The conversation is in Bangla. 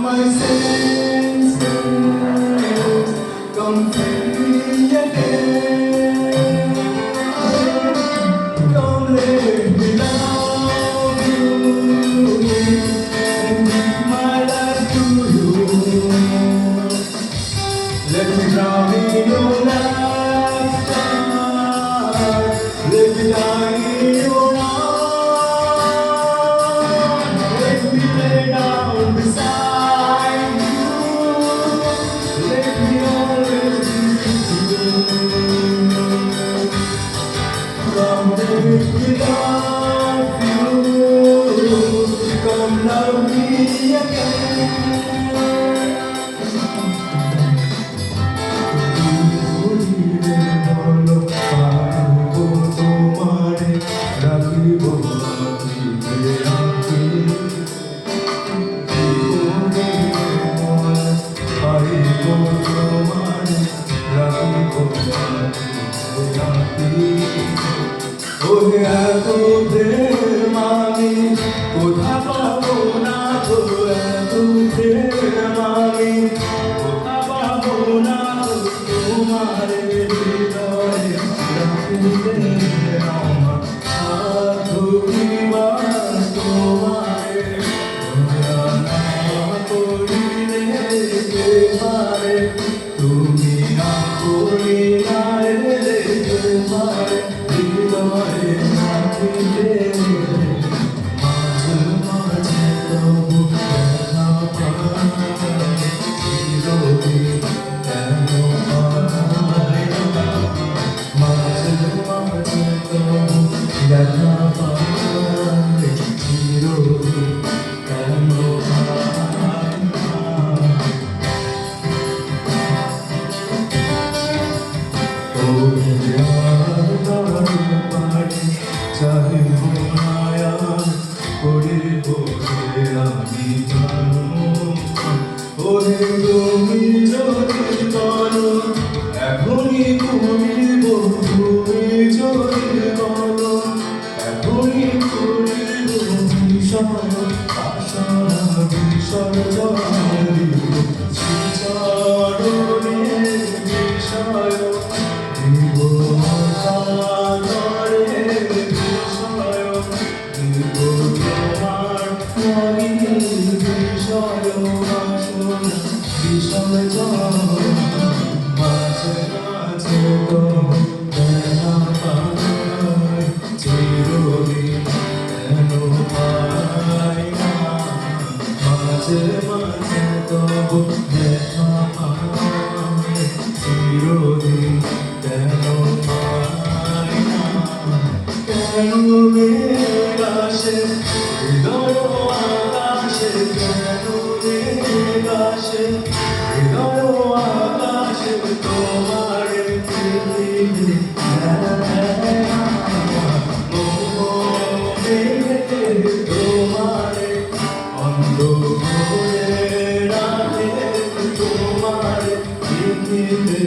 My senses come free me again. Come let me love you and give my life to you. Let me drown in your laughter. Let me die in your arms. Let me lay down beside. Come make me love you. Come love me again. বলো পারবো তোমারে রাখিব রাখিবে রাখি পারিব তোমারে রাখিব রাখিবে রাখি ওহে এত প্রেম আমি কোথা পাবো না তো এত প্রেম আমি কোথা পাবো না তোমার হৃদয়ে রাখিতে আমার আধুনিবার তোমারে না করিলে পারে তুমি আপনি নাই পারে হৃদয়ে রাখিতে মাঝে মাঝে তবু দেখা পাই চিরদিন কেন পাই মাঝে মাঝে তবু দেখা পাই চিরদিন কেন পাই চাহে মায়া করে বসে আমি জানো ওরে তুমি যদি বলো এখনই করিব তুমি যদি বলো এখনই করিব বিষয় আশা বিষয় চরণে বিষয় দিব বিষয় মাঝে মাঝে তো দেখা পাই চিরদিন কেন পাই না মাঝে মাঝে তবু দেখা পাই চিরদিন কেন পাই না কেন মেঘ আসে হৃদয় আকাশে কেন মেঘ আসে হৃদয় আকাশে তোমারে পৃথিবী তোমারে অন্ধ করে রাখে তোমারে পৃথিবী